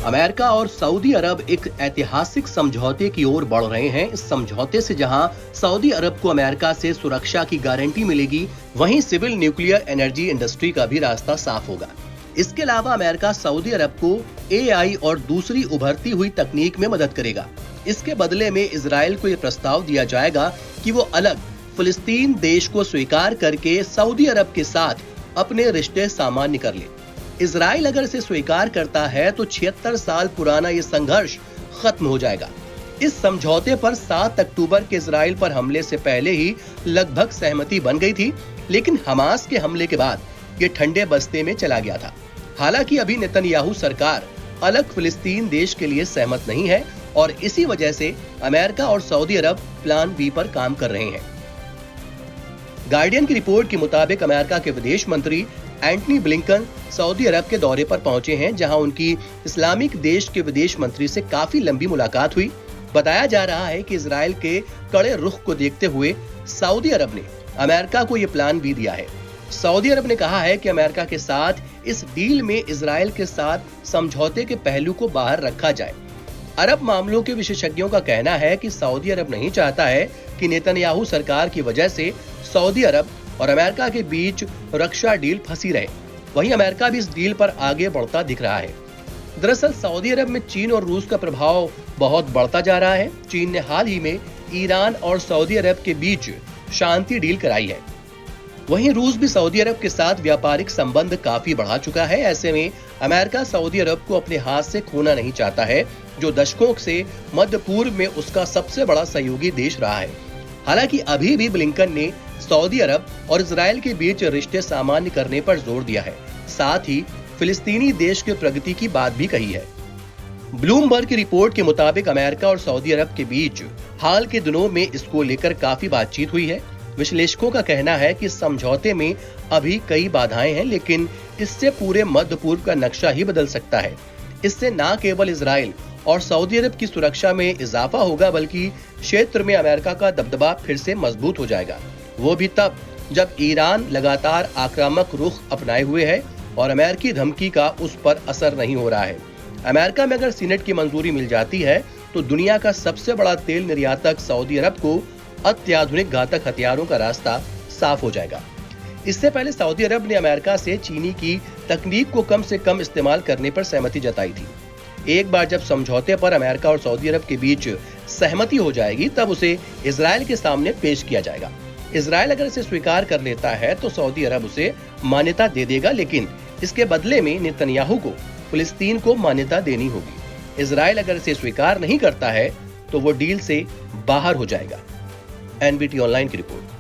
America और Saudi अरब एक ऐतिहासिक समझौते की ओर बढ़ रहे हैं। इस समझौते से जहां सऊदी अरब को अमेरिका से सुरक्षा की गारंटी मिलेगी, वहीं सिविल न्यूक्लियर एनर्जी इंडस्ट्री का भी रास्ता साफ होगा। इसके अलावा अमेरिका सऊदी अरब को एआई और दूसरी उभरती हुई तकनीक में मदद करेगा। इसके बदले में इजराइल को यह प्रस्ताव दिया जाएगा कि वो अलग फिलिस्तीन देश को स्वीकार करके सऊदी अरब के साथ अपने रिश्ते सामान्य कर ले। इजराइल अगर इसे स्वीकार करता है तो 76 साल पुराना ये संघर्ष खत्म हो जाएगा। इस समझौते पर 7 अक्टूबर के इजराइल पर हमले से पहले ही लगभग सहमति बन गई थी, लेकिन हमास के हमले के बाद ये ठंडे बस्ते में चला गया था। हालांकि अभी नेतन्याहू सरकार अलग फिलिस्तीन देश के लिए सहमत नहीं है और इसी वजह से अमेरिका और सऊदी अरब प्लान बी पर काम कर रहे हैं। गार्डियन की रिपोर्ट के मुताबिक अमेरिका के विदेश मंत्री एंटनी ब्लिंकन सऊदी अरब के दौरे पर पहुंचे हैं, जहां उनकी इस्लामिक देश के विदेश मंत्री से काफी लंबी मुलाकात हुई। बताया जा रहा है कि इजराइल के कड़े रुख को देखते हुए सऊदी अरब ने अमेरिका को यह प्लान भी दिया है। सऊदी अरब ने कहा है कि अमेरिका के साथ इस डील में इजराइल के साथ समझौते के पहलू को बाहर रखा जाए। अरब मामलों के विशेषज्ञों का कहना है कि सऊदी अरब नहीं चाहता है कि नेतन्याहू सरकार की वजह से सऊदी अरब और अमेरिका के बीच रक्षा डील फंसी रहे। वहीं अमेरिका भी इस डील पर आगे बढ़ता दिख रहा है। दरअसल सऊदी अरब में चीन और रूस का प्रभाव बहुत बढ़ता जा रहा है। चीन ने हाल ही में ईरान और सऊदी अरब के बीच शांति डील कराई है। वहीं रूस भी सऊदी अरब के साथ व्यापारिक संबंध काफी बढ़ा चुका है। ऐसे में अमेरिका सऊदी अरब को अपने हाथ से खोना नहीं चाहता है, जो दशकों से मध्य पूर्व में उसका सबसे बड़ा सहयोगी देश रहा है। हालांकि अभी भी ब्लिंकन ने सऊदी अरब और इजराइल के बीच रिश्ते सामान्य करने पर जोर दिया है। साथ ही फिलिस्तीनी देश के प्रगति की बात भी कही है। ब्लूमबर्ग की रिपोर्ट के मुताबिक अमेरिका और सऊदी अरब के बीच हाल के दिनों में इसको लेकर काफी बातचीत हुई है। विश्लेषकों का कहना है कि इस समझौते में अभी कई बाधाएं हैं, लेकिन इससे पूरे मध्य पूर्व का नक्शा ही बदल सकता है। इससे न केवल इजराइल और सऊदी अरब की सुरक्षा में इजाफा होगा, बल्कि क्षेत्र में अमेरिका का दबदबा फिर से मजबूत हो जाएगा। वो भी तब जब ईरान लगातार आक्रामक रुख अपनाए हुए है और अमेरिकी धमकी का उस पर असर नहीं हो रहा है। अमेरिका में अगर सीनेट की मंजूरी मिल जाती है तो दुनिया का सबसे बड़ा तेल निर्यातक सऊदी अरब को अत्याधुनिक घातक हथियारों का रास्ता साफ हो जाएगा। इससे पहले सऊदी अरब ने अमेरिका से चीनी की तकनीक को कम से कम इस्तेमाल करने पर सहमति जताई थी। एक बार जब समझौते पर अमेरिका और सऊदी अरब के बीच सहमति हो जाएगी, तब उसे इजराइल के सामने पेश किया जाएगा। इजराइल अगर इसे स्वीकार कर लेता है तो सऊदी अरब उसे मान्यता दे देगा, लेकिन इसके बदले में नेतन्याहू को फिलिस्तीन को मान्यता देनी होगी। इजराइल अगर इसे स्वीकार नहीं करता है तो वो डील से बाहर हो जाएगा। एनबीटी ऑनलाइन की रिपोर्ट।